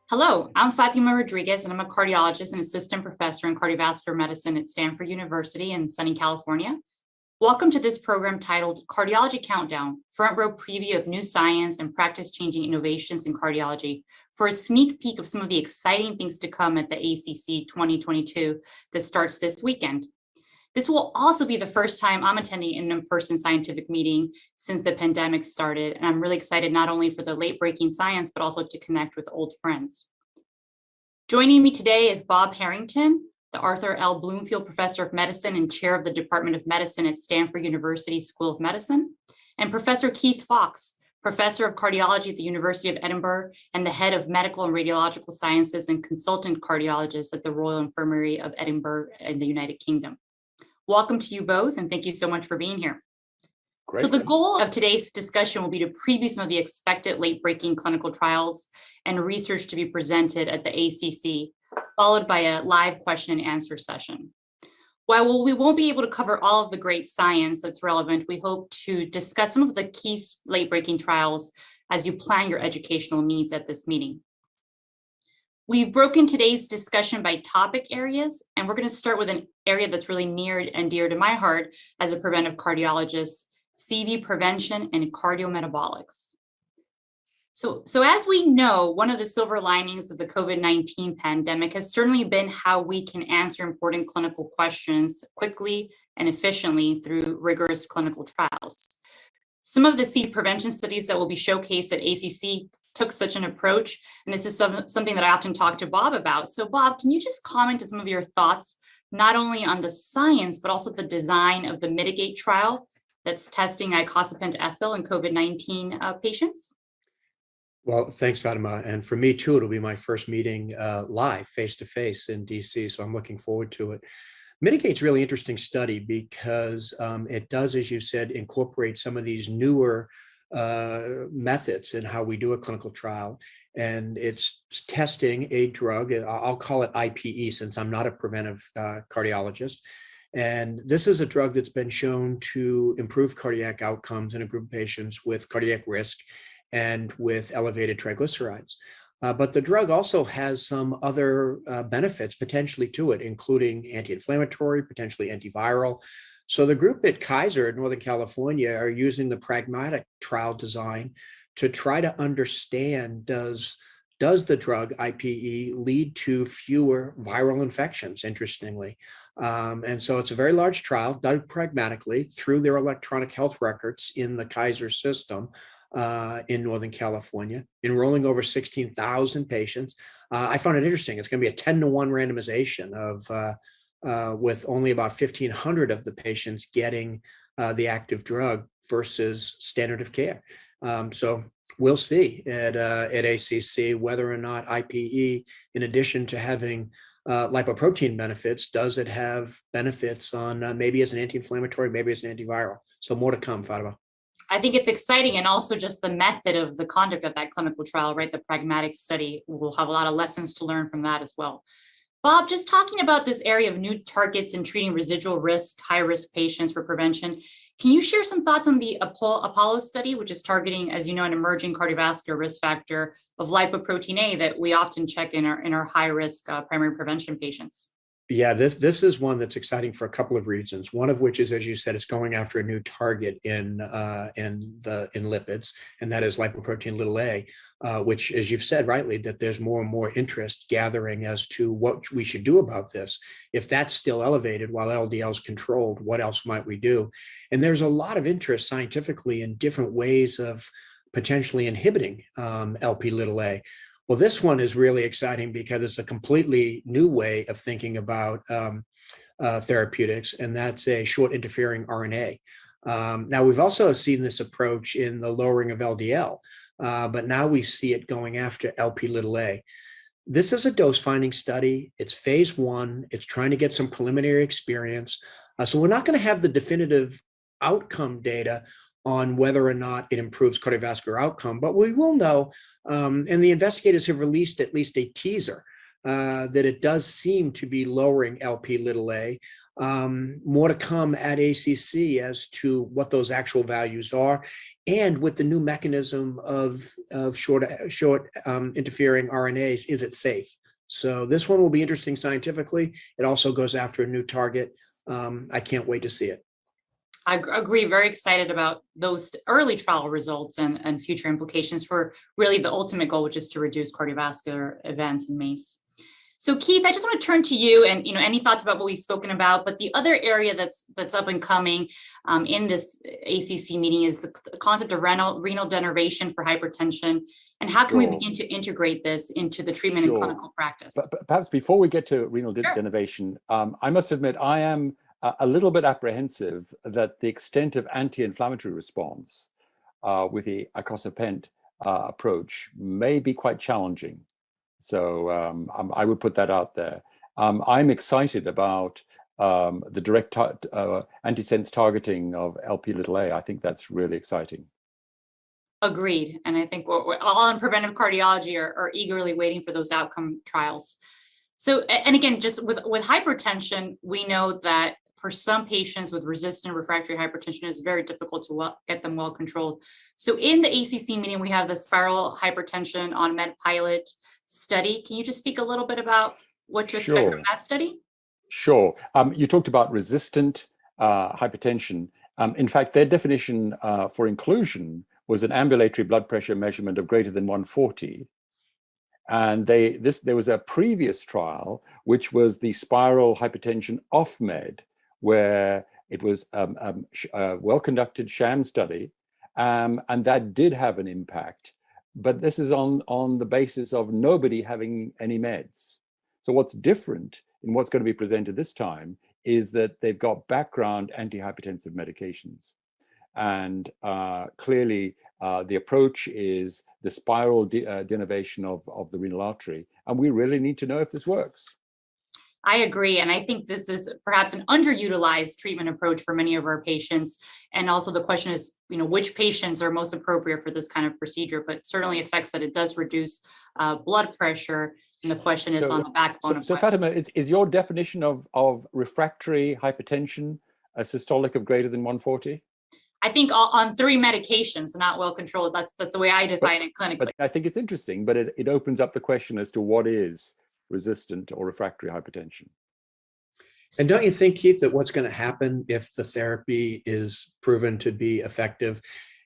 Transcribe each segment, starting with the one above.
Hello, I'm Fatima Rodriguez, and I'm a cardiologist and assistant professor in cardiovascular medicine at Stanford University in sunny California. Welcome to this program titled Cardiology Countdown, front row preview of new science and practice-changing innovations in cardiology for a sneak peek of some of the exciting things to come at the ACC 2022 that starts this weekend. This will also be the first time I'm attending an in-person scientific meeting since the pandemic started, and I'm really excited not only for the late-breaking science, but also to connect with old friends. Joining me today is Bob Harrington, the Arthur L. Bloomfield Professor of Medicine and Chair of the Department of Medicine at Stanford University School of Medicine, and Professor Keith Fox, Professor of Cardiology at the University of Edinburgh and the Head of Medical and Radiological Sciences and Consultant Cardiologist at the Royal Infirmary of Edinburgh in the United Kingdom. Welcome to you both, and thank you so much for being here. Great. So the goal of today's discussion will be to preview some of the expected late-breaking clinical trials and research to be presented at the ACC, followed by a live question and answer session. While we won't be able to cover all of the great science that's relevant, we hope to discuss some of the key late-breaking trials as you plan your educational needs at this meeting. We've broken today's discussion by topic areas, and we're going to start with an area that's really near and dear to my heart as a preventive cardiologist, CV prevention and cardiometabolics. So as we know, one of the silver linings of the COVID-19 pandemic has certainly been how we can answer important clinical questions quickly and efficiently through rigorous clinical trials. Some of the CV prevention studies that will be showcased at ACC took such an approach, and this is something that I often talk to Bob about. So Bob, can you just comment on some of your thoughts, not only on the science, but also the design of the Mitigate trial that's testing icosapent ethyl in COVID-19 patients? Well, thanks, Fatima. And for me too, it'll be my first meeting live, face-to-face in DC, so I'm looking forward to it. Mitigate's a really interesting study because it does, as you said, incorporate some of these newer methods in how we do a clinical trial. And it's testing a drug, I'll call it IPE since I'm not a preventive cardiologist. And this is a drug that's been shown to improve cardiac outcomes in a group of patients with cardiac risk and with elevated triglycerides. But the drug also has some other benefits potentially to it, including anti-inflammatory, potentially antiviral. So the group at Kaiser in Northern California are using the Pragmatic trial design to try to understand, does the drug IPE lead to fewer viral infections, interestingly. And so it's a very large trial done pragmatically through their electronic health records in the Kaiser system. In Northern California, enrolling over 16,000 patients. I found it interesting. It's going to be a 10-to-1 randomization of with only about 1,500 of the patients getting the active drug versus standard of care. So we'll see at ACC whether or not IPE, in addition to having lipoprotein benefits, does it have benefits on maybe as an anti-inflammatory, maybe as an antiviral. So more to come, Fatima. I think it's exciting, and also just the method of the conduct of that clinical trial, right? The Pragmatic study, we'll have a lot of lessons to learn from that as well. Bob, just talking about this area of new targets in treating residual risk, high-risk patients for prevention, can you share some thoughts on the Apollo study, which is targeting, as you know, an emerging cardiovascular risk factor of lipoprotein A that we often check in our high-risk primary prevention patients? Yeah, this is one that's exciting for a couple of reasons. One of which is, as you said, it's going after a new target in lipids, and that is lipoprotein a, which, as you've said rightly, that there's more and more interest gathering as to what we should do about this. If that's still elevated while LDL is controlled, what else might we do? And there's a lot of interest scientifically in different ways of potentially inhibiting Lp(a). Well, this one is really exciting because it's a completely new way of thinking about therapeutics, and that's a short interfering RNA. Now, we've also seen this approach in the lowering of LDL, but now we see it going after Lp(a). This is a dose-finding study. It's phase 1. It's trying to get some preliminary experience. So we're not going to have the definitive outcome data on whether or not it improves cardiovascular outcome, but we will know, and the investigators have released at least a teaser that it does seem to be lowering Lp(a), More to come at ACC as to what those actual values are, and with the new mechanism of short interfering RNAs, is it safe? So this one will be interesting scientifically. It also goes after a new target. I can't wait to see it. I agree. Very excited about those early trial results and future implications for really the ultimate goal, which is to reduce cardiovascular events in MACE. So Keith, I just want to turn to you and any thoughts about what we've spoken about, but the other area that's up and coming in this ACC meeting is the concept of renal denervation for hypertension, and how can we begin to integrate this into the treatment in clinical practice? But perhaps before we get to renal denervation, I must admit I am a little bit apprehensive that the extent of anti-inflammatory response with the icosapent approach may be quite challenging. So I would put that out there. I'm excited about the direct antisense targeting of Lp(a). I think that's really exciting. Agreed. And I think we're all in preventive cardiology are eagerly waiting for those outcome trials. So, and again, just with hypertension, we know that for some patients with resistant refractory hypertension, it's very difficult to get them well controlled. So in the ACC meeting, we have the spiral hypertension on med pilot study. Can you just speak a little bit about what to expect from that study? Sure. You talked about resistant hypertension. In fact, their definition for inclusion was an ambulatory blood pressure measurement of greater than 140. And there was a previous trial, which was the spiral hypertension off med, where it was a well-conducted sham study, and that did have an impact. But this is on the basis of nobody having any meds. So what's different in what's going to be presented this time is that they've got background antihypertensive medications. And clearly, the approach is the spiral denervation of the renal artery. And we really need to know if this works. I agree. And I think this is perhaps an underutilized treatment approach for many of our patients. And also the question is, which patients are most appropriate for this kind of procedure, but certainly affects that it does reduce blood pressure. And the question is on the backbone. So Fatima, is your definition of refractory hypertension a systolic of greater than 140? I think on 3 medications, not well controlled. That's the way I define it clinically. But I think it's interesting, but it opens up the question as to what is resistant or refractory hypertension. And don't you think, Keith, that what's going to happen if the therapy is proven to be effective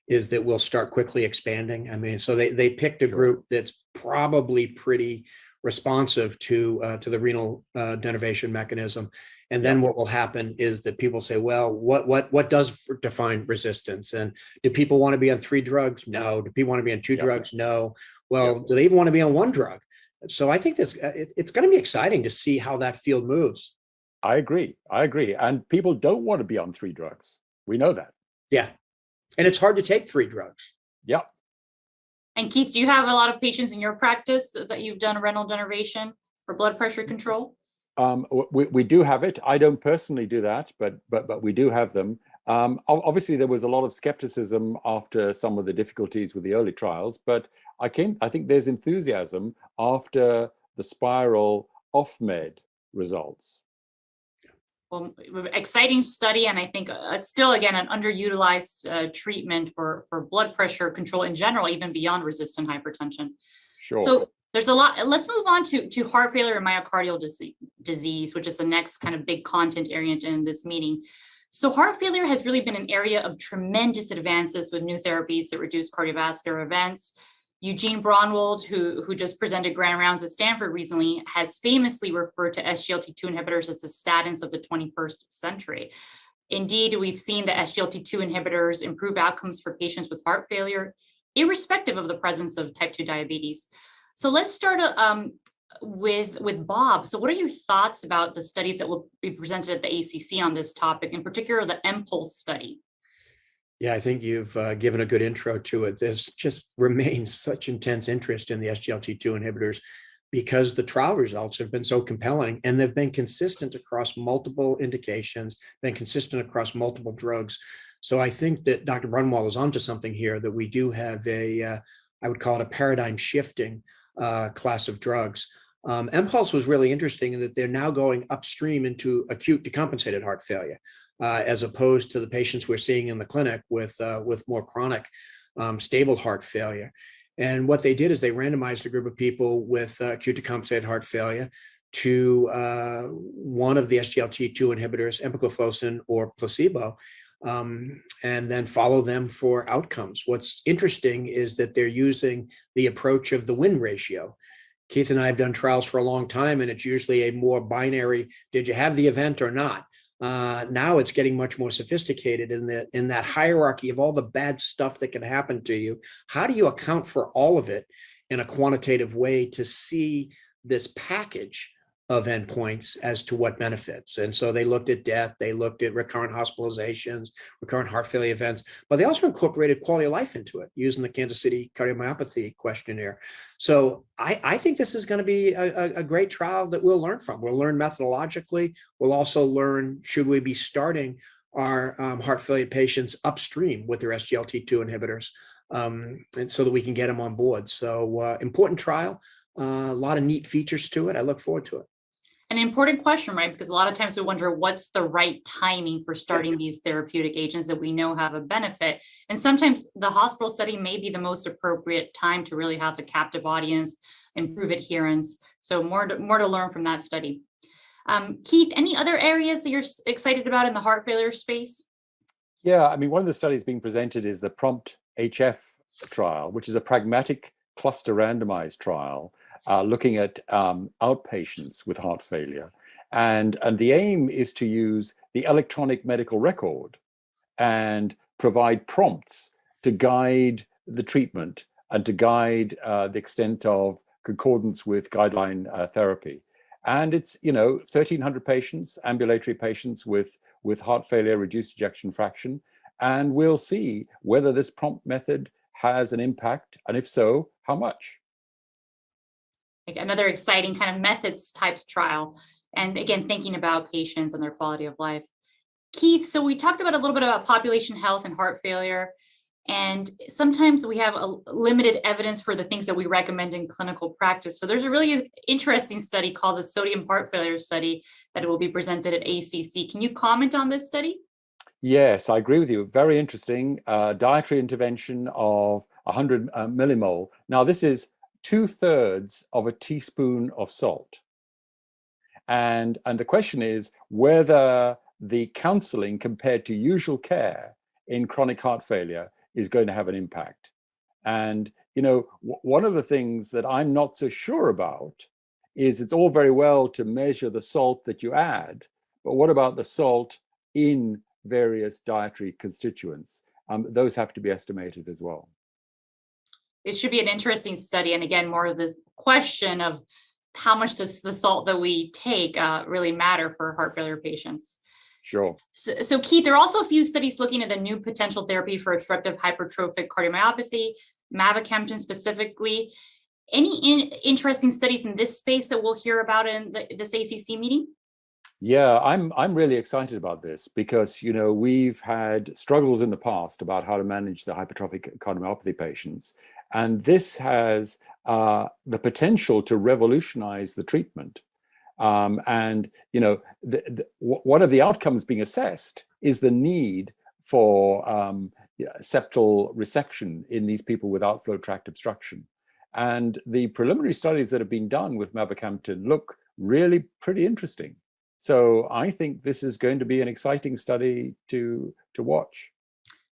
is that we'll start quickly expanding? I mean, so they picked a group that's probably pretty responsive to the renal denervation mechanism. And then what will happen is that people say, well, what does define resistance? And do people want to be on 3 drugs? No. Do people want to be on 2 drugs? No. Well, do they even want to be on 1 drug? So I think it's going to be exciting to see how that field moves. I agree. And people don't want to be on 3 drugs. We know that. Yeah. And it's hard to take 3 drugs. Yeah. And Keith, do you have a lot of patients in your practice that you've done renal denervation for blood pressure control? We do have it. I don't personally do that, but we do have them. Obviously, there was a lot of skepticism after some of the difficulties with the early trials, but I think there's enthusiasm after the spiral off med results. Well, exciting study, and I think still, again, an underutilized treatment for blood pressure control in general, even beyond resistant hypertension. Sure. So there's a lot. Let's move on to heart failure and myocardial disease, which is the next kind of big content area in this meeting. So heart failure has really been an area of tremendous advances with new therapies that reduce cardiovascular events. Eugene Braunwald, who just presented grand rounds at Stanford recently, has famously referred to SGLT2 inhibitors as the statins of the 21st century. Indeed, we've seen the SGLT2 inhibitors improve outcomes for patients with heart failure, irrespective of the presence of type 2 diabetes. So let's start with Bob. So what are your thoughts about the studies that will be presented at the ACC on this topic, in particular the MPulse study? Yeah, I think you've given a good intro to it. There's just remains such intense interest in the SGLT2 inhibitors because the trial results have been so compelling and they've been consistent across multiple indications, been consistent across multiple drugs. So I think that Dr. Brunwald is onto something here, that we do have I would call it a paradigm shifting class of drugs. MPulse was really interesting in that they're now going upstream into acute decompensated heart failure, as opposed to the patients we're seeing in the clinic with more chronic stable heart failure. And what they did is they randomized a group of people with acute decompensated heart failure to one of the SGLT2 inhibitors, empagliflozin or placebo, and then follow them for outcomes. What's interesting is that they're using the approach of the win ratio. Keith and I have done trials for a long time, and it's usually a more binary, did you have the event or not? Now it's getting much more sophisticated in that hierarchy of all the bad stuff that can happen to you. How do you account for all of it in a quantitative way to see this package of endpoints as to what benefits? And so they looked at death, they looked at recurrent hospitalizations, recurrent heart failure events, but they also incorporated quality of life into it using the Kansas City cardiomyopathy questionnaire. So I think this is going to be a great trial that we'll learn from. We'll learn methodologically. We'll also learn, should we be starting our heart failure patients upstream with their SGLT2 inhibitors, and so that we can get them on board. So important trial, a lot of neat features to it. I look forward to it. An important question, right? Because a lot of times we wonder what's the right timing for starting these therapeutic agents that we know have a benefit. And sometimes the hospital setting may be the most appropriate time to really have the captive audience, improve adherence. So more to learn from that study. Keith, any other areas that you're excited about in the heart failure space? Yeah, I mean, one of the studies being presented is the PROMPT-HF trial, which is a pragmatic cluster randomized trial looking at outpatients with heart failure. And the aim is to use the electronic medical record and provide prompts to guide the treatment and to guide the extent of concordance with guideline therapy. And it's, 1,300 patients, ambulatory patients with heart failure, reduced ejection fraction. And we'll see whether this prompt method has an impact, and if so, how much. Another exciting kind of methods types trial. And again, thinking about patients and their quality of life. Keith, so we talked about a little bit about population health and heart failure. And sometimes we have a limited evidence for the things that we recommend in clinical practice. So there's a really interesting study called the Sodium Heart Failure Study that will be presented at ACC. Can you comment on this study? Yes, I agree with you. Very interesting. Dietary intervention of 100 millimole. Now, this is 2/3 of a teaspoon of salt. And the question is whether the counseling compared to usual care in chronic heart failure is going to have an impact. And, one of the things that I'm not so sure about is it's all very well to measure the salt that you add, but what about the salt in various dietary constituents? Those have to be estimated as well. It should be an interesting study. And again, more of this question of how much does the salt that we take really matter for heart failure patients? Sure. So Keith, there are also a few studies looking at a new potential therapy for obstructive hypertrophic cardiomyopathy, mavacamten specifically. Any interesting studies in this space that we'll hear about in this ACC meeting? Yeah, I'm really excited about this because, we've had struggles in the past about how to manage the hypertrophic cardiomyopathy patients. And this has the potential to revolutionize the treatment. One of the outcomes being assessed is the need for septal resection in these people with outflow tract obstruction. And the preliminary studies that have been done with mavacamten look really pretty interesting. So I think this is going to be an exciting study to watch.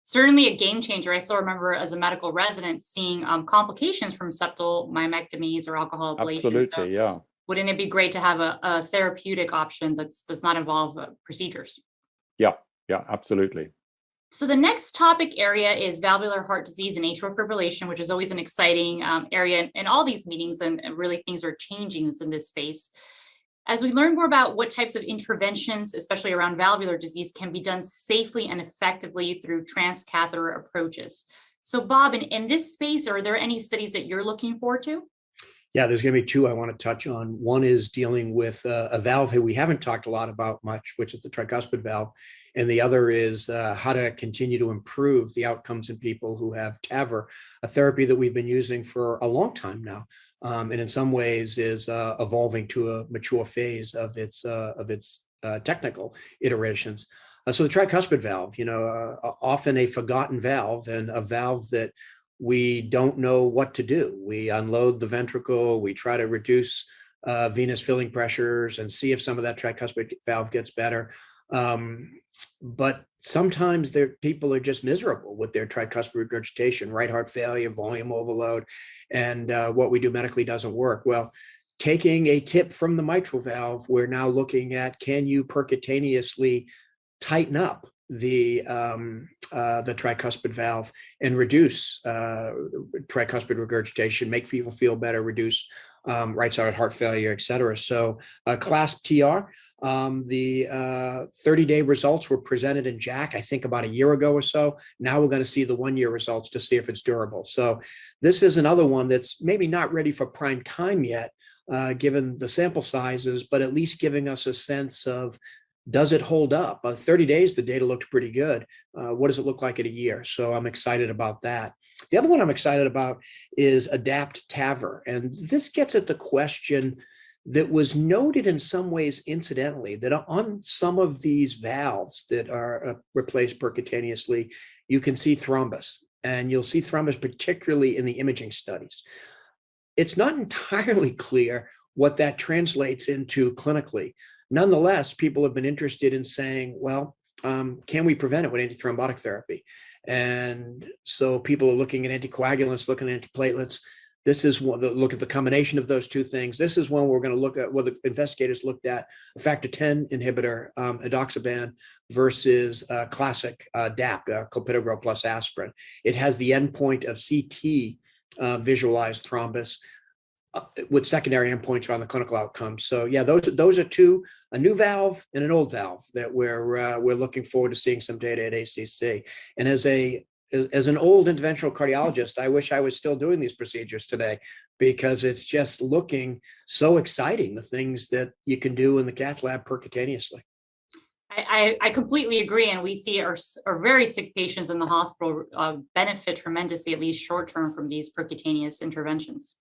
Certainly a game changer. I still remember as a medical resident seeing complications from septal myomectomies or alcohol ablation. Absolutely, so yeah. Wouldn't it be great to have a therapeutic option that does not involve procedures? Yeah, absolutely. So the next topic area is valvular heart disease and atrial fibrillation, which is always an exciting area in all these meetings, and really things are changing in this space. As we learn more about what types of interventions, especially around valvular disease, can be done safely and effectively through transcatheter approaches. So Bob, in this space, are there any studies that you're looking forward to? Yeah, there's going to be two I want to touch on. One is dealing with a valve we haven't talked a lot about much, which is the tricuspid valve. And the other is how to continue to improve the outcomes in people who have Tavr, a therapy that we've been using for a long time now. And in some ways is evolving to a mature phase of its technical iterations. So the tricuspid valve, often a forgotten valve, and a valve that we don't know what to do. We unload the ventricle, we try to reduce venous filling pressures and see if some of that tricuspid valve gets better. But sometimes people are just miserable with their tricuspid regurgitation, right heart failure, volume overload, and what we do medically doesn't work. Well, taking a tip from the mitral valve, we're now looking at, can you percutaneously tighten up the tricuspid valve and reduce tricuspid regurgitation, make people feel better, reduce right-sided heart failure, et cetera. So CLASP TR, the 30-day results were presented in JACC, I think about a year ago or so. Now we're going to see the 1-year results to see if it's durable. So this is another one that's maybe not ready for prime time yet, given the sample sizes, but at least giving us a sense of, does it hold up? 30 days, the data looked pretty good. What does it look like at a year? So I'm excited about that. The other one I'm excited about is ADAPT Tavr. And this gets at the question that was noted in some ways incidentally, that on some of these valves that are replaced percutaneously, you can see thrombus. And you'll see thrombus particularly in the imaging studies. It's not entirely clear what that translates into clinically. Nonetheless, people have been interested in saying, well, can we prevent it with antithrombotic therapy? And so people are looking at anticoagulants, looking at antiplatelets. This is one, look at the combination of those two things. This is one we're going to look at, what the investigators looked at, a factor 10 inhibitor, edoxaban, versus classic DAPT, clopidogrel plus aspirin. It has the endpoint of CT visualized thrombus, with secondary endpoints around the clinical outcomes. So yeah, those are two, a new valve and an old valve that we're looking forward to seeing some data at ACC. And as an old interventional cardiologist, I wish I was still doing these procedures today, because it's just looking so exciting, the things that you can do in the cath lab percutaneously. I completely agree, and we see our very sick patients in the hospital benefit tremendously, at least short term, from these percutaneous interventions.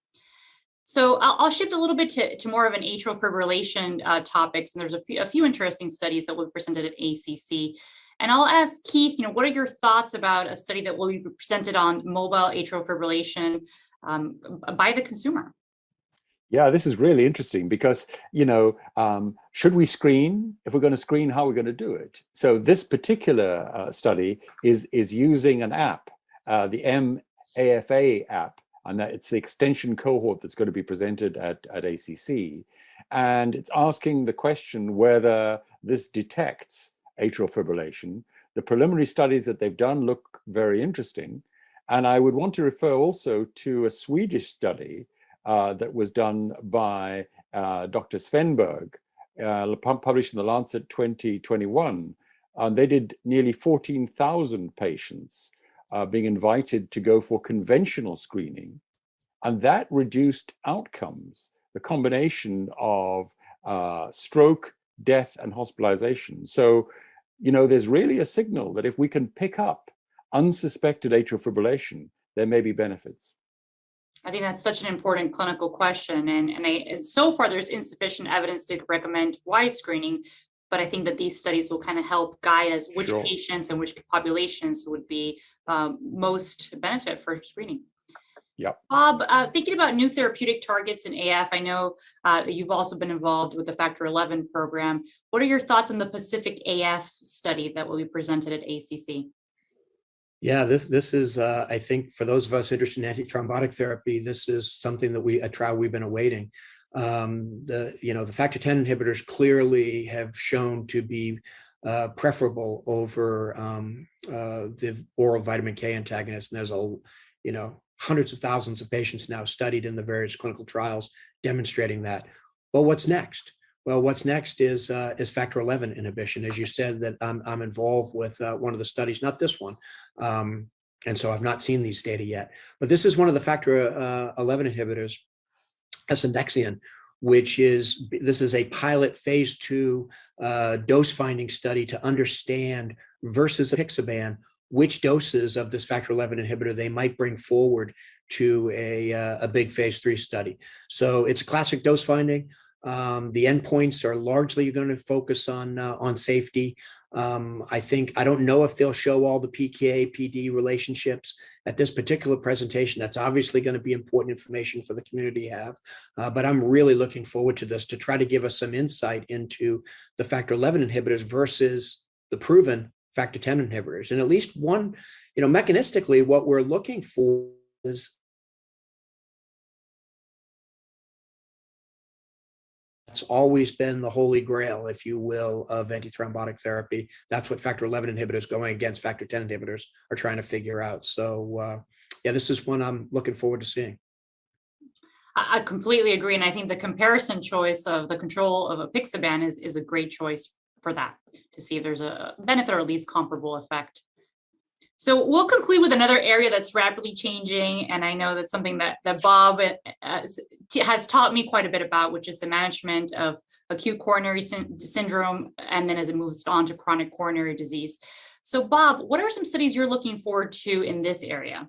So I'll shift a little bit to more of an atrial fibrillation topics, and there's a few interesting studies that will be presented at ACC. And I'll ask Keith, what are your thoughts about a study that will be presented on mobile atrial fibrillation by the consumer? Yeah, this is really interesting because, should we screen? If we're going to screen, how are we going to do it? So this particular study is using an app, the MAFA app. And it's the extension cohort that's going to be presented at ACC. And it's asking the question whether this detects atrial fibrillation. The preliminary studies that they've done look very interesting. And I would want to refer also to a Swedish study that was done by Dr. Svenberg, published in the Lancet 2021. They did nearly 14,000 patients being invited to go for conventional screening, and that reduced outcomes, the combination of stroke, death, and hospitalization. So, there's really a signal that if we can pick up unsuspected atrial fibrillation, there may be benefits. I think that's such an important clinical question. And so far, there's insufficient evidence to recommend wide screening. But I think that these studies will kind of help guide us which patients and which populations would be most benefit for screening. Yep. Bob, thinking about new therapeutic targets in AF, I know you've also been involved with the Factor 11 program. What are your thoughts on the Pacific AF study that will be presented at ACC? Yeah, this is, I think, for those of us interested in antithrombotic therapy, this is something that a trial we've been awaiting. The factor 10 inhibitors clearly have shown to be preferable over the oral vitamin K antagonist. And there's hundreds of thousands of patients now studied in the various clinical trials demonstrating that. Well, what's next? Well, what's next is factor 11 inhibition. As you said, that I'm involved with one of the studies, not this one. And so I've not seen these data yet, but this is one of the factor 11 inhibitors asundexian, this is a pilot phase 2 dose finding study to understand versus apixaban which doses of this factor 11 inhibitor they might bring forward to a big phase 3 study. So it's a classic dose finding. The endpoints are largely going to focus on safety. I don't know if they'll show all the PK, PD relationships at this particular presentation. That's obviously going to be important information for the community to have. But I'm really looking forward to this to try to give us some insight into the factor 11 inhibitors versus the proven factor 10 inhibitors. And at least one, mechanistically, what we're looking for is it's always been the holy grail, if you will, of antithrombotic therapy. That's what factor 11 inhibitors going against factor 10 inhibitors are trying to figure out. So yeah, this is one I'm looking forward to seeing. I completely agree. And I think the comparison choice of the control of apixaban is a great choice for that, to see if there's a benefit or at least comparable effect. So we'll conclude with another area that's rapidly changing, and I know that's something that Bob has taught me quite a bit about, which is the management of acute coronary syndrome, and then as it moves on to chronic coronary disease. So Bob, what are some studies you're looking forward to in this area?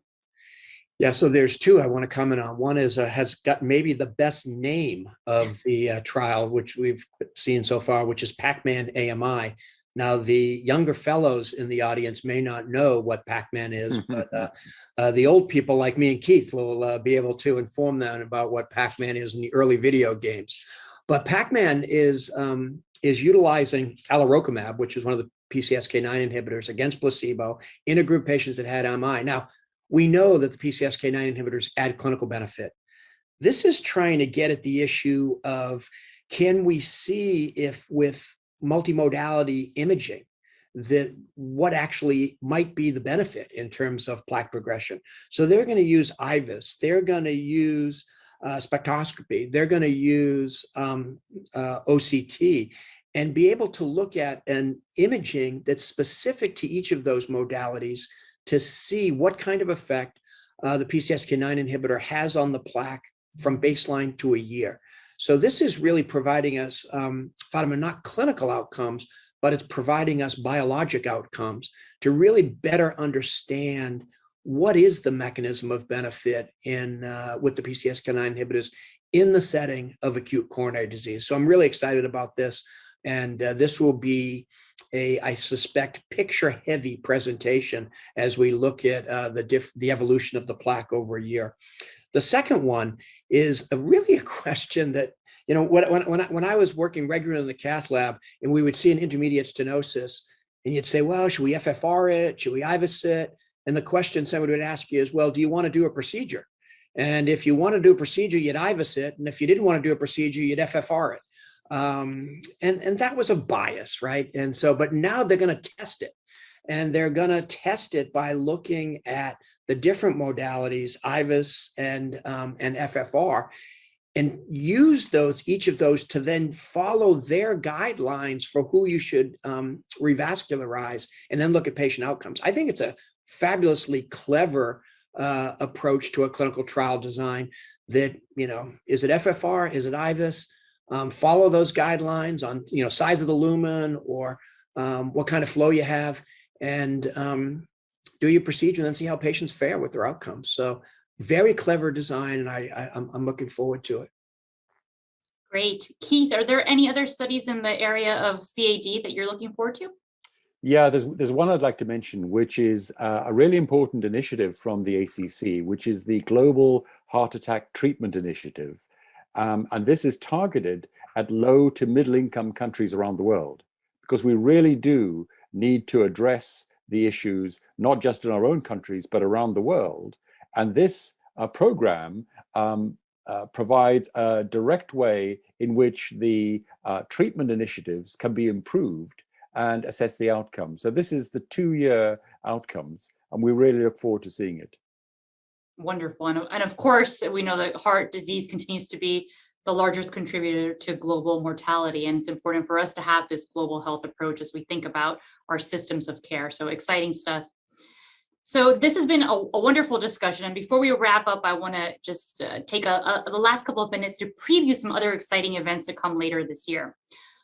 Yeah, so there's two I want to comment on. One is has got maybe the best name of the trial, which we've seen so far, which is Pac-Man AMI. Now, the younger fellows in the audience may not know what Pac-Man is, but the old people like me and Keith will be able to inform them about what Pac-Man is in the early video games. But Pac-Man is utilizing alirocumab, which is one of the PCSK9 inhibitors, against placebo in a group of patients that had MI. Now, we know that the PCSK9 inhibitors add clinical benefit. This is trying to get at the issue of, can we see if with multimodality imaging that what actually might be the benefit in terms of plaque progression. So they're going to use IVUS, they're going to use spectroscopy, they're going to use OCT, and be able to look at an imaging that's specific to each of those modalities to see what kind of effect the PCSK9 inhibitor has on the plaque from baseline to a year. So this is really providing us, Fatima, not clinical outcomes, but it's providing us biologic outcomes to really better understand what is the mechanism of benefit in with the PCSK9 inhibitors in the setting of acute coronary disease. So I'm really excited about this. And this will be I suspect, picture-heavy presentation as we look at the evolution of the plaque over a year. The second one is really a question that, when I was working regularly in the cath lab and we would see an intermediate stenosis, and you'd say, well, should we FFR it? Should we IVUS it? And the question somebody would ask you is, well, do you want to do a procedure? And if you want to do a procedure, you'd IVUS it. And if you didn't want to do a procedure, you'd FFR it. And that was a bias, right? And so, but now they're going to test it, and they're going to test it by looking at the different modalities, IVUS and FFR, and use each of those to then follow their guidelines for who you should revascularize, and then look at patient outcomes. I think it's a fabulously clever approach to a clinical trial design that, is it FFR? Is it IVUS? Follow those guidelines on, size of the lumen or what kind of flow you have, and do your procedure and then see how patients fare with their outcomes. So very clever design, and I'm looking forward to it. Great. Keith, are there any other studies in the area of CAD that you're looking forward to? Yeah, there's one I'd like to mention, which is a really important initiative from the ACC, which is the Global Heart Attack Treatment Initiative. And this is targeted at low to middle income countries around the world, because we really do need to address the issues, not just in our own countries, but around the world. And this program provides a direct way in which the treatment initiatives can be improved and assess the outcomes. So this is the 2-year outcomes, and we really look forward to seeing it. Wonderful. And of course, we know that heart disease continues to be the largest contributor to global mortality. And it's important for us to have this global health approach as we think about our systems of care. So exciting stuff. So this has been a wonderful discussion. And before we wrap up, I want to just take the last couple of minutes to preview some other exciting events to come later this year.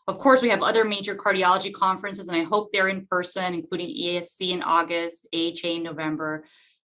Of course, we have other major cardiology conferences, and I hope they're in person, including ESC in August, AHA in November,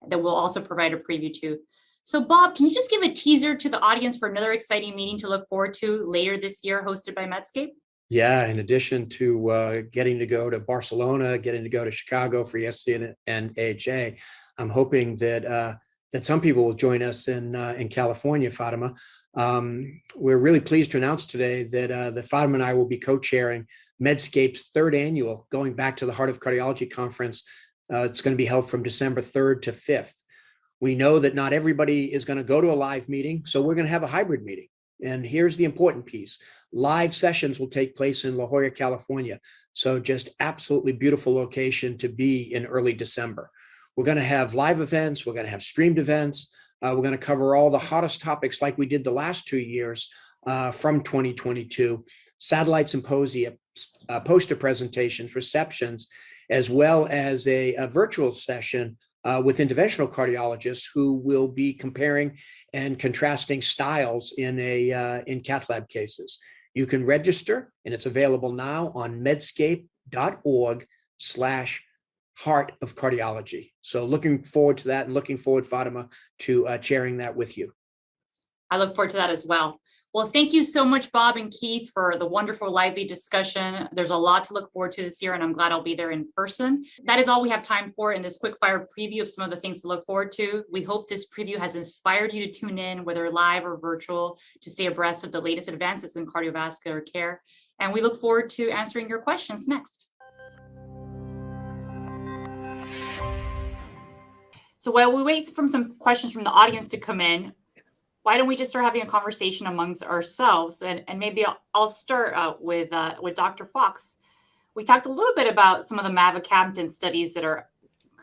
that we'll also provide a preview to. So Bob, can you just give a teaser to the audience for another exciting meeting to look forward to later this year hosted by Medscape? Yeah, in addition to getting to go to Barcelona, getting to go to Chicago for ESC and AHA, I'm hoping that some people will join us in California, Fatima. We're really pleased to announce today that Fatima and I will be co-chairing Medscape's third annual Going Back to the Heart of Cardiology conference. It's going to be held from December 3rd to 5th. We know that not everybody is going to go to a live meeting, so we're going to have a hybrid meeting. And here's the important piece. Live sessions will take place in La Jolla, California. So just absolutely beautiful location to be in early December. We're going to have live events. We're going to have streamed events. We're going to cover all the hottest topics like we did the last 2 years from 2022, satellite symposia, poster presentations, receptions, as well as a virtual session with interventional cardiologists who will be comparing and contrasting styles in cath lab cases. You can register, and it's available now on medscape.org/heart of cardiology. So looking forward to that, and looking forward, Fatima, to chairing that with you. I look forward to that as well. Well, thank you so much, Bob and Keith, for the wonderful, lively discussion. There's a lot to look forward to this year, and I'm glad I'll be there in person. That is all we have time for in this quick fire preview of some of the things to look forward to. We hope this preview has inspired you to tune in, whether live or virtual, to stay abreast of the latest advances in cardiovascular care. And we look forward to answering your questions next. So while we wait for some questions from the audience to come in, why don't we just start having a conversation amongst ourselves? And maybe I'll start with Dr. Fox. We talked a little bit about some of the mavacamten studies that are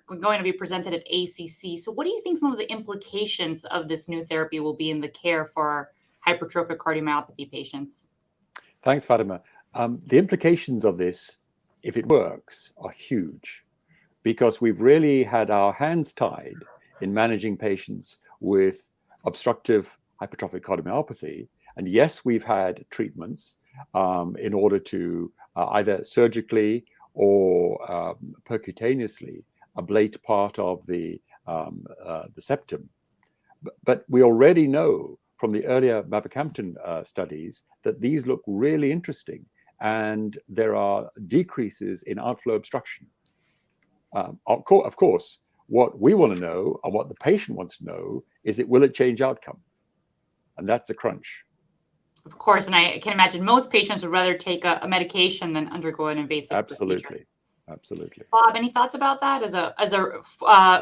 going to be presented at ACC. So what do you think some of the implications of this new therapy will be in the care for hypertrophic cardiomyopathy patients? Thanks, Fatima. The implications of this, if it works, are huge, because we've really had our hands tied in managing patients with obstructive hypertrophic cardiomyopathy. And yes, we've had treatments in order to either surgically or percutaneously ablate part of the septum. But we already know from the earlier mavacamten studies that these look really interesting, and there are decreases in outflow obstruction. Of course, what we want to know, and what the patient wants to know, is will it change outcome? And that's a crunch. Of course, and I can imagine most patients would rather take a medication than undergo an invasive procedure. Absolutely. Bob, any thoughts about that as a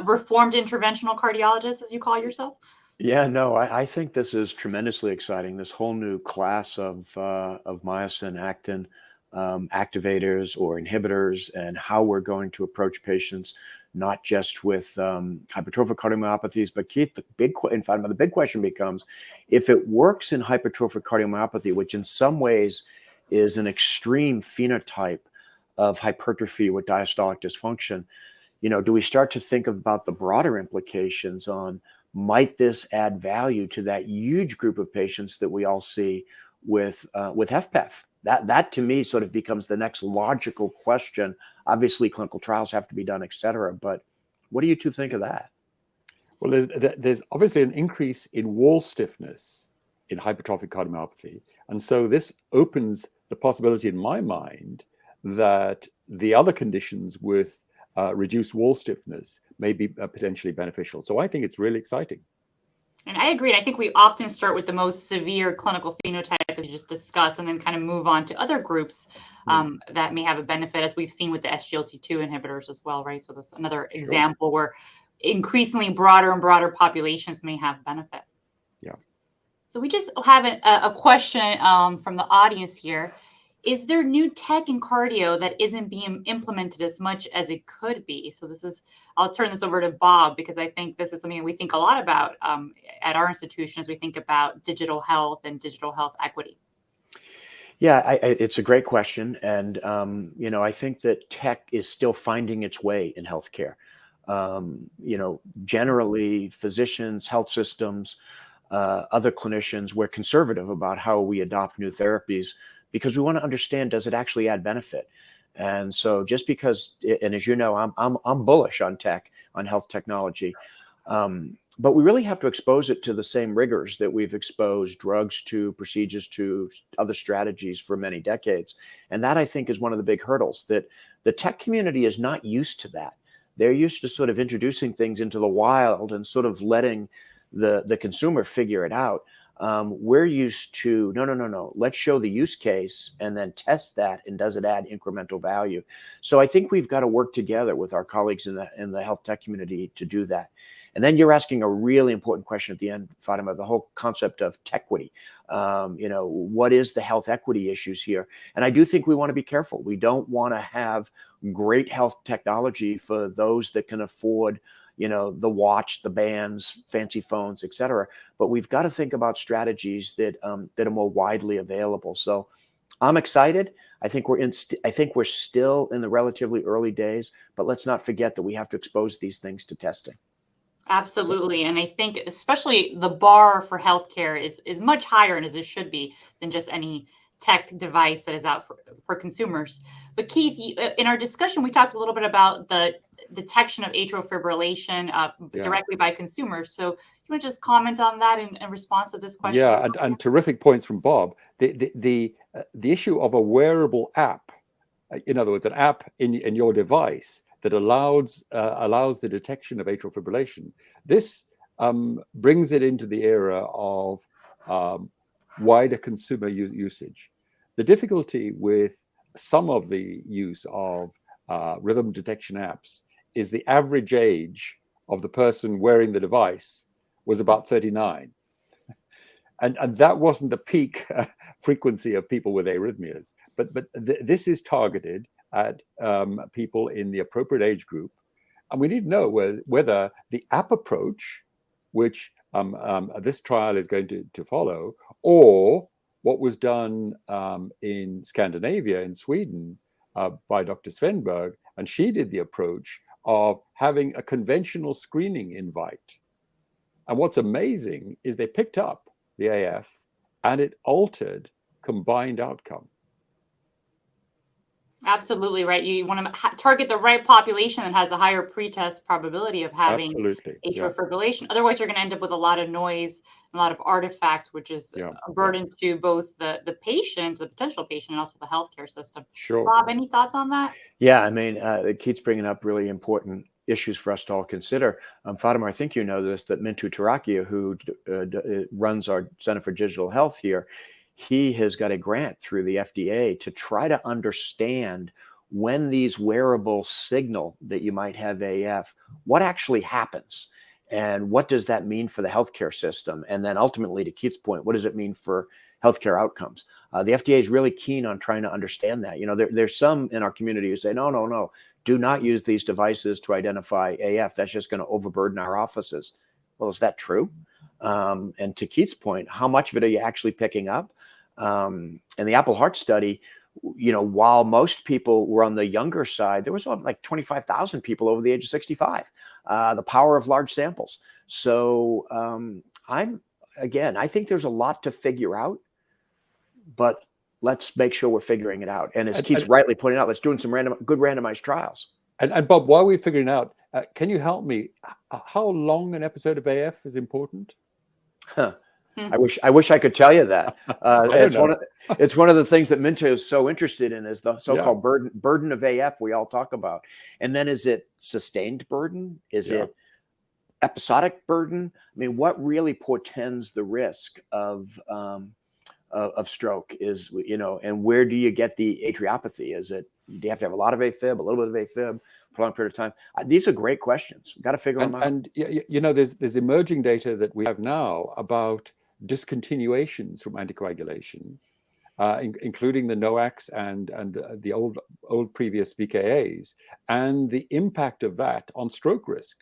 reformed interventional cardiologist, as you call yourself? Yeah, no, I think this is tremendously exciting. This whole new class of myosin actin activators or inhibitors, and how we're going to approach patients, not just with hypertrophic cardiomyopathies, but Keith, the big question becomes, if it works in hypertrophic cardiomyopathy, which in some ways is an extreme phenotype of hypertrophy with diastolic dysfunction, do we start to think about the broader implications on, might this add value to that huge group of patients that we all see with HFpEF? That to me sort of becomes the next logical question. Obviously, clinical trials have to be done, et cetera. But what do you two think of that? Well, there's obviously an increase in wall stiffness in hypertrophic cardiomyopathy. And so this opens the possibility in my mind that the other conditions with reduced wall stiffness may be potentially beneficial. So I think it's really exciting. And I agree. I think we often start with the most severe clinical phenotype, as you just discussed, and then kind of move on to other groups that may have a benefit, as we've seen with the SGLT2 inhibitors as well, right? So that's another example where increasingly broader and broader populations may have benefit. Yeah. So we just have a question from the audience here. Is there new tech in cardio that isn't being implemented as much as it could be? So I'll turn this over to Bob, because I think this is something we think a lot about at our institution as we think about digital health and digital health equity. Yeah, it's a great question. And, I think that tech is still finding its way in healthcare. Generally physicians, health systems, other clinicians, we're conservative about how we adopt new therapies because we want to understand, does it actually add benefit? And so just because, and as you know, I'm bullish on tech, on health technology, but we really have to expose it to the same rigors that we've exposed drugs to, procedures to, other strategies for many decades. And that, I think, is one of the big hurdles, that the tech community is not used to that. They're used to sort of introducing things into the wild and sort of letting the consumer figure it out. We're used to, no, let's show the use case and then test that, and does it add incremental value? So I think we've got to work together with our colleagues in the health tech community to do that. And then you're asking a really important question at the end, Fatima, the whole concept of tequity. What is the health equity issues here? And I do think we want to be careful. We don't want to have great health technology for those that can afford the watch, the bands, fancy phones, et cetera. But we've got to think about strategies that are more widely available. So I'm excited. I think we're still in the relatively early days, but let's not forget that we have to expose these things to testing. Absolutely. And I think especially the bar for healthcare is much higher, and as it should be, than just any tech device that is out for consumers. But Keith, in our discussion, we talked a little bit about the detection of atrial fibrillation directly by consumers. So you want to just comment on that in response to this question? Yeah, and terrific points from Bob. The issue of a wearable app, in other words, an app in your device that allows the detection of atrial fibrillation. This brings it into the era of wider consumer usage. The difficulty with some of the use of rhythm detection apps is the average age of the person wearing the device was about 39. And that wasn't the peak frequency of people with arrhythmias. But this is targeted at people in the appropriate age group. And we need to know whether the app approach, which this trial is going to follow, or what was done in Scandinavia, in Sweden, by Dr. Svenberg, and she did the approach of having a conventional screening invite. And what's amazing is they picked up the AF and it altered combined outcome. Absolutely right. You want to target the right population that has a higher pretest probability of having atrial fibrillation. Otherwise, you're going to end up with a lot of noise, a lot of artifact, which is a burden to both the patient, the potential patient, and also the healthcare system. Sure. Bob, any thoughts on that? Yeah, I mean, Keith's bringing up really important issues for us to all consider. Fatima, I think you know this, that Mintu Tarakia, who runs our Center for Digital Health here, he has got a grant through the FDA to try to understand when these wearables signal that you might have AF, what actually happens, and what does that mean for the healthcare system? And then ultimately, to Keith's point, what does it mean for healthcare outcomes? The FDA is really keen on trying to understand that. There's some in our community who say, no, do not use these devices to identify AF. That's just going to overburden our offices. Well, is that true? And to Keith's point, how much of it are you actually picking up? In the Apple Heart study, while most people were on the younger side, there was like 25,000 people over the age of 65. The power of large samples. So I think there's a lot to figure out, but let's make sure we're figuring it out. And as Keith's rightly pointing out, let's do some good randomized trials. And Bob, while we're figuring out, can you help me? How long an episode of AF is important? I wish I could tell you that. It's one of the things that Mintu is so interested in, is the so-called burden of AF we all talk about. And then, is it sustained burden? Is it episodic burden? I mean, what really portends the risk of stroke is, and where do you get the atriopathy? Do you have to have a lot of AFib, a little bit of AFib, for a long period of time? These are great questions. We've got to figure them out. And there's emerging data that we have now about discontinuations from anticoagulation, including the NOACs and the old previous VKAs, and the impact of that on stroke risk,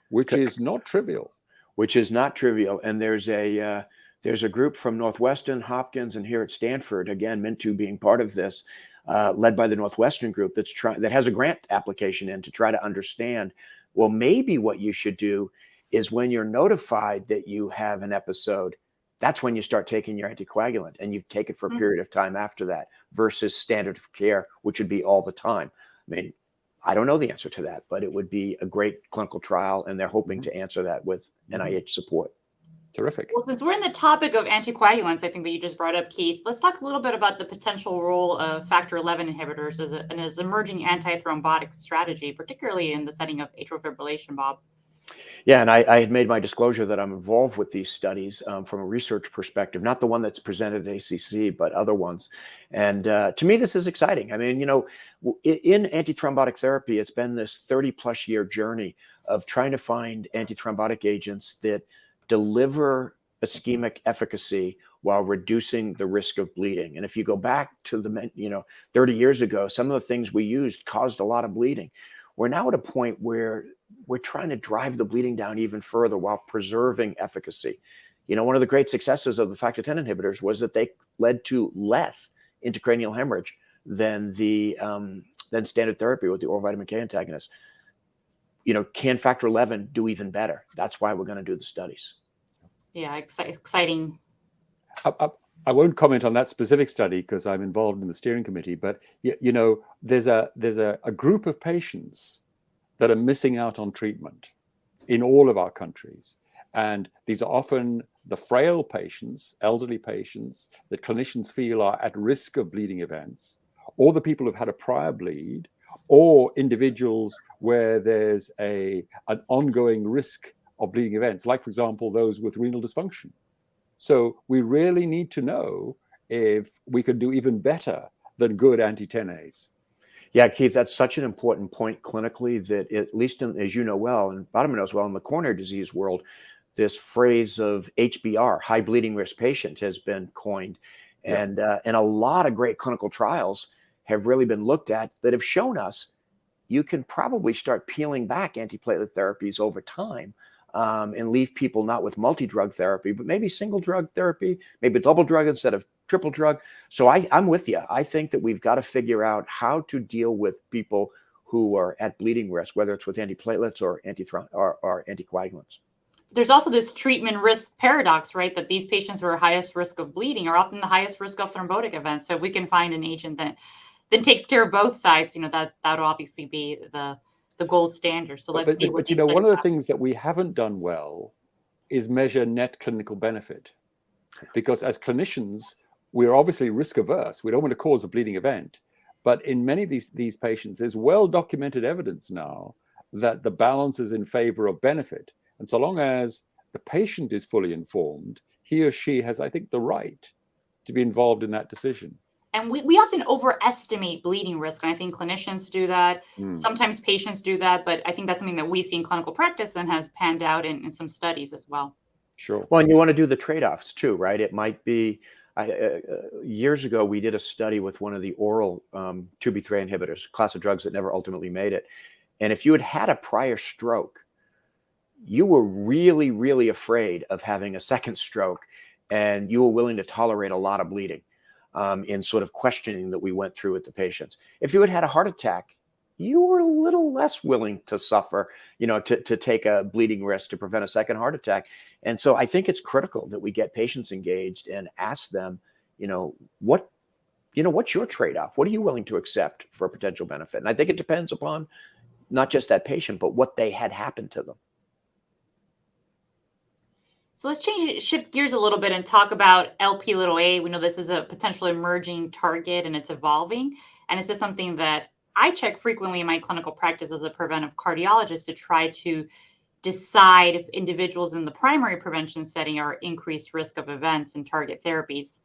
which is not trivial. And there's a group from Northwestern, Hopkins, and here at Stanford, again, Mintu being part of this, led by the Northwestern group, that has a grant application in to try to understand Well, maybe what you should do is when you're notified that you have an episode, that's when you start taking your anticoagulant, and you take it for a period of time after that versus standard of care, which would be all the time. I mean, I don't know the answer to that, but it would be a great clinical trial, and they're hoping to answer that with NIH support. Terrific. Well, since we're in the topic of anticoagulants, I think that you just brought up, Keith, let's talk a little bit about the potential role of factor XI inhibitors as an emerging antithrombotic strategy, particularly in the setting of atrial fibrillation, Bob. Yeah, and I had made my disclosure that I'm involved with these studies from a research perspective, not the one that's presented at ACC, but other ones. And to me, this is exciting. I mean, in antithrombotic therapy, it's been this 30+ year journey of trying to find antithrombotic agents that deliver ischemic efficacy while reducing the risk of bleeding. And if you go back to 30 years ago, some of the things we used caused a lot of bleeding. We're now at a point where we're trying to drive the bleeding down even further while preserving efficacy. One of the great successes of the factor X inhibitors was that they led to less intracranial hemorrhage than than standard therapy with the oral vitamin K antagonist. Can factor XI do even better? That's why we're going to do the studies. Yeah, exciting. I won't comment on that specific study because I'm involved in the steering committee, but there's a group of patients that are missing out on treatment in all of our countries. And these are often the frail patients, elderly patients that clinicians feel are at risk of bleeding events, or the people who've had a prior bleed, or individuals where there's an ongoing risk of bleeding events, like, for example, those with renal dysfunction. So we really need to know if we can do even better than good anti-10As. Yeah, Keith, that's such an important point clinically that at least as you know well, and Bottom knows well, in the coronary disease world, this phrase of HBR, high bleeding risk patient, has been coined. Yeah. And a lot of great clinical trials have really been looked at that have shown us you can probably start peeling back antiplatelet therapies over time. And leave people not with multi-drug therapy, but maybe single drug therapy, maybe double drug instead of triple drug. So I'm with you. I think that we've got to figure out how to deal with people who are at bleeding risk, whether it's with antiplatelets or anticoagulants. There's also this treatment risk paradox, right? That these patients who are highest risk of bleeding are often the highest risk of thrombotic events. So if we can find an agent that then takes care of both sides, that'll obviously be the gold standard. So let's see what But one of the things that we haven't done well is measure net clinical benefit, because as clinicians, we're obviously risk averse. We don't want to cause a bleeding event, but in many of these patients, there's well documented evidence now that the balance is in favor of benefit. And so long as the patient is fully informed, he or she has, I think, the right to be involved in that decision. And we often overestimate bleeding risk. And I think clinicians do that. Sometimes patients do that. But I think that's something that we see in clinical practice and has panned out in some studies as well. Sure. Well, and you want to do the trade-offs too, right? It might be, years ago, we did a study with one of the oral 2B3 inhibitors, a class of drugs that never ultimately made it. And if you had had a prior stroke, you were really, really afraid of having a second stroke, and you were willing to tolerate a lot of bleeding. In sort of questioning that we went through with the patients. If you had had a heart attack, you were a little less willing to suffer, to take a bleeding risk to prevent a second heart attack. And so I think it's critical that we get patients engaged and ask them, what's your trade-off? What are you willing to accept for a potential benefit? And I think it depends upon not just that patient, but what they had happened to them. So let's shift gears a little bit and talk about Lp(a). We know this is a potential emerging target and it's evolving. And it's just something that I check frequently in my clinical practice as a preventive cardiologist to try to decide if individuals in the primary prevention setting are increased risk of events and target therapies.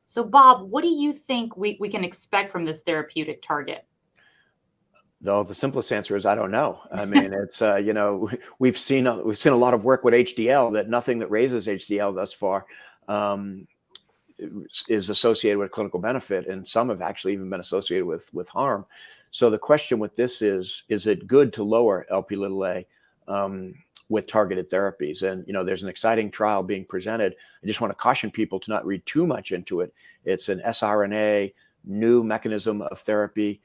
So Bob, what do you think we can expect from this therapeutic target? Though the simplest answer is I don't know. I mean, it's we've seen a lot of work with HDL that nothing that raises HDL thus far is associated with clinical benefit, and some have actually even been associated with harm. So the question with this is it good to lower Lp(a) with targeted therapies? And there's an exciting trial being presented. I just want to caution people to not read too much into it. It's an siRNA new mechanism of therapy.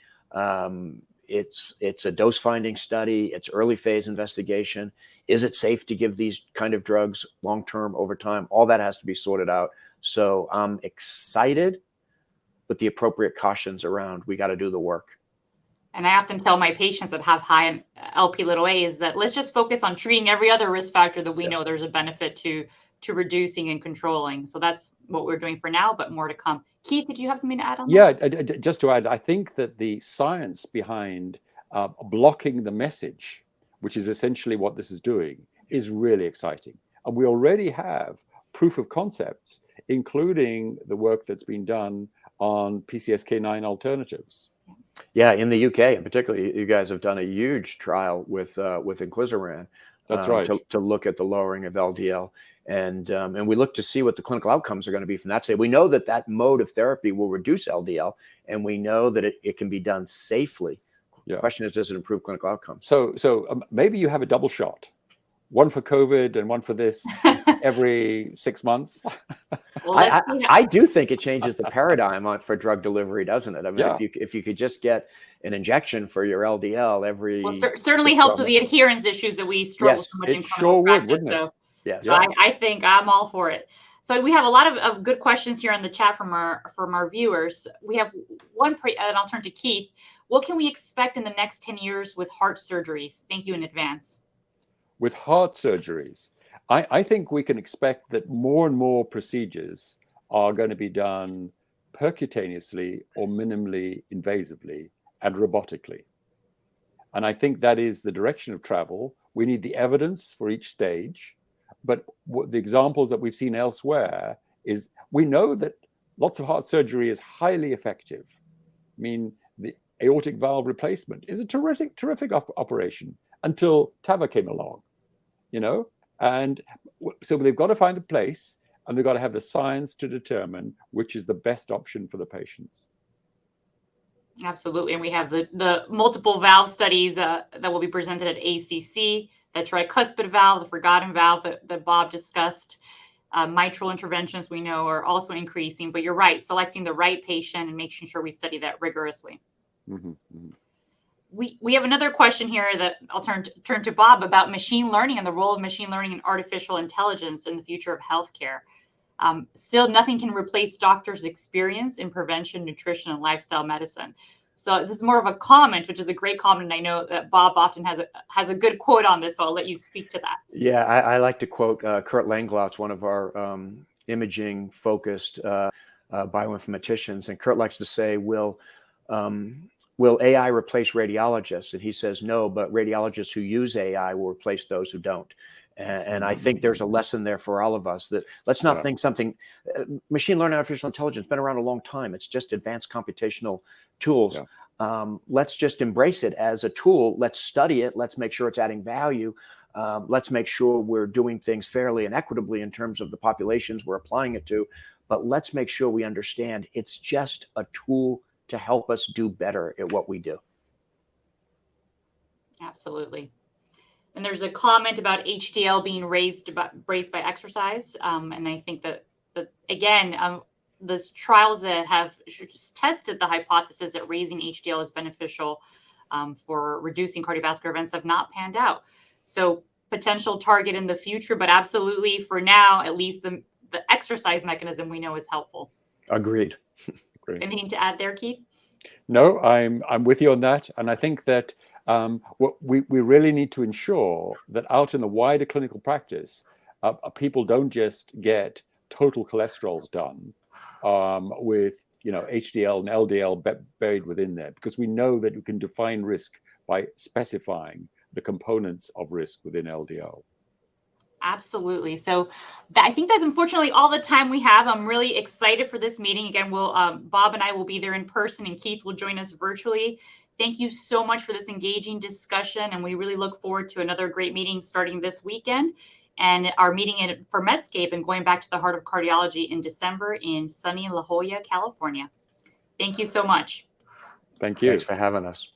It's a dose finding study. It's early phase investigation. Is it safe to give these kind of drugs long term over time? All that has to be sorted out. So I'm excited, with the appropriate cautions around. We got to do the work. And I often tell my patients that have high Lp(a) is that let's just focus on treating every other risk factor that we know there's a benefit to reducing and controlling. So that's what we're doing for now, but more to come. Keith, did you have something to add on that? Yeah, just to add, I think that the science behind blocking the message, which is essentially what this is doing, is really exciting. And we already have proof of concepts, including the work that's been done on PCSK9 alternatives. Yeah, in the UK in particular, you guys have done a huge trial with inclisiran. That's right. To look at the lowering of LDL, and we look to see what the clinical outcomes are going to be from that study. We know that that mode of therapy will reduce LDL, and we know that it can be done safely. Yeah. The question is, does it improve clinical outcomes? So maybe you have a double shot, one for COVID and one for this every 6 months. Well, I do think it changes the paradigm for drug delivery, doesn't it? I mean, Yeah. if you could just get an injection for your LDL every, well, certainly helps with the adherence issues that we struggle so much in clinical practice. So, yes. so I think I'm all for it. So we have a lot of good questions here in the chat from our viewers. We have one, and I'll turn to Keith. What can we expect in the next 10 years with heart surgeries? Thank you in advance. With heart surgeries, I think we can expect that more and more procedures are going to be done percutaneously or minimally invasively and robotically. And I think that is the direction of travel. We need the evidence for each stage. But what the examples that we've seen elsewhere is we know that lots of heart surgery is highly effective. I mean, the aortic valve replacement is a terrific operation until Tavr came along, and so they've got to find a place, and they've got to have the science to determine which is the best option for the patients. Absolutely. And we have the multiple valve studies that will be presented at ACC, the tricuspid valve, the forgotten valve that Bob discussed. Mitral interventions we know are also increasing, but you're right, selecting the right patient and making sure we study that rigorously. Mm-hmm, mm-hmm. We have another question here that I'll turn to Bob about machine learning and the role of machine learning and artificial intelligence in the future of healthcare. Still, nothing can replace doctors' experience in prevention, nutrition, and lifestyle medicine. So this is more of a comment, which is a great comment. And I know that Bob often has a good quote on this, so I'll let you speak to that. Yeah, I like to quote Kurt Langlautz, one of our imaging-focused bioinformaticians. And Kurt likes to say, will AI replace radiologists? And he says, no, but radiologists who use AI will replace those who don't. And I think there's a lesson there for all of us, that let's not think something, machine learning, artificial intelligence, been around a long time. It's just advanced computational tools. Yeah. Let's just embrace it as a tool. Let's study it. Let's make sure it's adding value. Let's make sure we're doing things fairly and equitably in terms of the populations we're applying it to. But let's make sure we understand it's just a tool to help us do better at what we do. Absolutely. And there's a comment about HDL being raised by exercise. And I think that again, those trials that have tested the hypothesis that raising HDL is beneficial for reducing cardiovascular events have not panned out. So potential target in the future, but absolutely for now, at least the exercise mechanism we know is helpful. Agreed. Anything to add there, Keith? No, I'm with you on that. And I think that we really need to ensure that out in the wider clinical practice, people don't just get total cholesterols done with HDL and LDL buried within there, because we know that you can define risk by specifying the components of risk within LDL. Absolutely. So I think that's unfortunately all the time we have. I'm really excited for this meeting. Again, Bob and I will be there in person, and Keith will join us virtually. Thank you so much for this engaging discussion, and we really look forward to another great meeting starting this weekend, and our meeting for Medscape and going back to the heart of cardiology in December in sunny La Jolla, California. Thank you so much. Thank you. Thanks for having us.